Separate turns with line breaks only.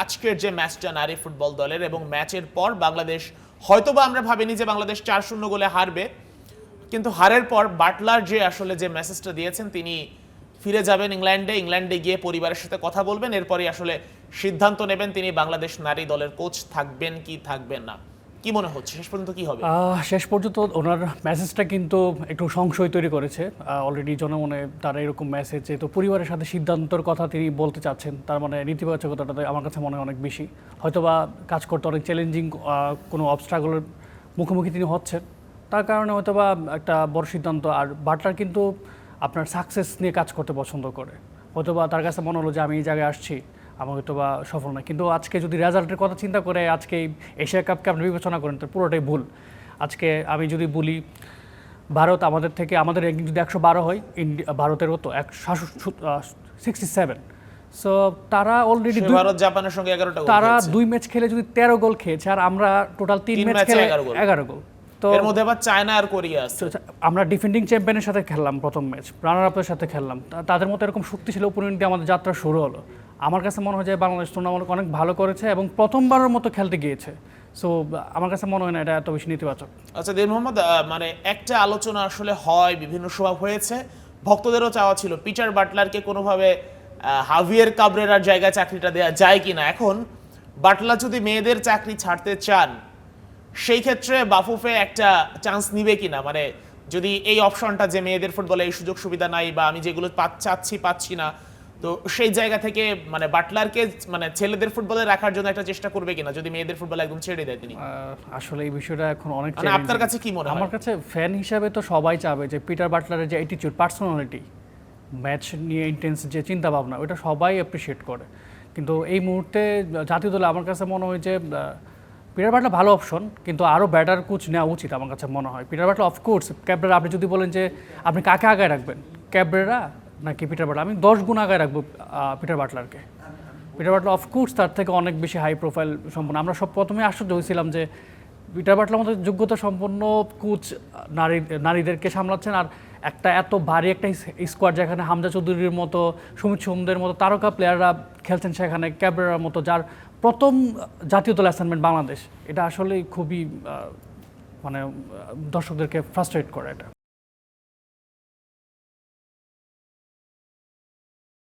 আজকের যে ম্যাচটা নারী ফুটবল দলের, এবং ম্যাচের পর বাংলাদেশ হয়তোবা আমরা ভাবিনি যে বাংলাদেশ 4-0 গোলে হারবে, কিন্তু হারের পর বাটলার যে আসলে যে মেসেজটা দিয়েছেন, তিনি ফিরে যাবেন ইংল্যান্ডে গিয়ে পরিবারের সাথে কথা বলবেন, এরপরই আসলে সিদ্ধান্ত নেবেন তিনি বাংলাদেশ নারী দলের কোচ থাকবেন কি থাকবেন না। কি মনে হচ্ছে শেষ পর্যন্ত কি হবে?
শেষ পর্যন্ত ওনার মেসেজটা কিন্তু একটু সংশয় তৈরি করেছে। অলরেডি জনমনে তারা এরকম মেসেজ, যেহেতু পরিবারের সাথে সিদ্ধান্তর কথা তিনি বলতে চাচ্ছেন, তার মানে নেতিবাচকতাটা আমার কাছে মনে হয় অনেক বেশি। হয়তোবা কাজ করতে অনেক চ্যালেঞ্জিং কোনো অবস্ট্রাগলের মুখোমুখি তিনি হচ্ছেন, তার কারণে হয়তোবা একটা বড় সিদ্ধান্ত। আর বাটলার কিন্তু আপনার সাকসেস নিয়ে কাজ করতে পছন্দ করে, হয়তোবা তার কাছে মনে হলো যে আমি এই জায়গায় আসছি, আমার হয়তো বা সফল না। কিন্তু আজকে যদি রেজাল্টের কথা চিন্তা করে আজকে এশিয়া কাপকে আপনি বিবেচনা করেন, তো পুরোটাই ভুল। আজকে আমি যদি বলি ভারত আমাদের থেকে, আমাদের র্যাঙ্কিং যদি 112 হয়, ভারতেরও তো 67। সো তারা অলরেডি
ভারত জাপানের সঙ্গে 11টা গোল
তারা
খেয়েছে।
2 ম্যাচ খেলে যদি 13 গোল খেয়েছে, আর আমরা টোটাল 3 ম্যাচ খেলে 11 গোল। তো
এর মধ্যে আবার চায়না আর কোরিয়া আছে।
আমরা ডিফেন্ডিং চ্যাম্পিয়নের সাথে খেললাম প্রথম ম্যাচ, রানার আপের সাথে খেললাম, তাদের মতো এরকম শক্তিশালী অপোনেন্ট দিয়ে আমাদের যাত্রা শুরু হলো। আমার কাছে মনে হয় যে বাংলাদেশ টুর্নামেন্ট অনেক ভালো করেছে এবং প্রথমবারের মতো খেলতে গিয়েছে। সো আমার কাছে মনে হয় না এটা এত বেশি নেতিবাচক।
আচ্ছা দিন মোহাম্মদ, মানে একটা আলোচনা আসলে হয়, বিভিন্ন সভা হয়েছে, ভক্তদেরও চাওয়া ছিল পিটার বাটলারকে কোনোভাবে হাভিয়ের কাবরেরার জায়গায় চাকরিটা দেওয়া যায় কিনা। এখন বাটলার যদি মেয়েদের চাকরি ছাড়তে চান, সেই ক্ষেত্রে বাফুফে একটা চান্স নিবে কিনা, মানে যদি এই অপশনটা যে মেয়েদের ফুটবলে এই সুযোগ সুবিধা নাই, বা আমি যেগুলো পাচ্ছি না, তো সেই জায়গা থেকে মানে বাটলারকে মানে ছেলেদের ফুটবলে রাখার জন্য একটা চেষ্টা করবে কিনা, যদি মেয়েদের ফুটবল একদম ছেড়ে দেয় তিনি।
আসলে এই বিষয়টা এখন অনেক
মানে আপনার কাছে কি মনে হয়?
আমার কাছে ফ্যান হিসাবে তো সবাই চাবে যে পিটার বাটলারের যে অ্যাটিটিউড, পার্সোনালিটি, ম্যাচ নিয়ে ইন্টেন্স যে চিন্তা ভাবনা, ওটা সবাই অ্যাপ্রিসিয়েট করে। কিন্তু এই মুহূর্তে জাতীয় দলে আমার কাছে মনে হয় যে পিটার বাটলার ভালো অপশন, কিন্তু আরও ব্যাটার কোচ নেওয়া উচিত আমার কাছে মনে হয়। পিটার বাটলার অফকোর্স, ক্যাবরেরা, আপনি যদি বলেন যে আপনি কাকে আগায় রাখবেন, ক্যাবরেরা নাকি পিটার বাটলার, আমি 10 গুণ আগায় রাখবো পিটার বাটলারকে। পিটার বাটলার অফকোর্স তার থেকে অনেক বেশি হাই প্রোফাইল সম্পন্ন। আমরা সব প্রথমে আশ্চর্য হয়েছিলাম যে পিটার বাটলার মতো যোগ্যতা সম্পন্ন কোচ নারীদেরকে সামলাচ্ছেন, আর একটা এত ভারী একটা স্কোয়াড, যেখানে হামজা চৌধুরীর মতো, সুমিত সোমদের মতো তারকা প্লেয়াররা খেলছেন, সেখানে ক্যাবরেরার মতো, যার প্রথম জাতীয় দল অ্যাসাইনমেন্ট বাংলাদেশ। এটা আসলে খুবই মানে দর্শকদেরকে ফ্রাস্ট্রেট করে এটা।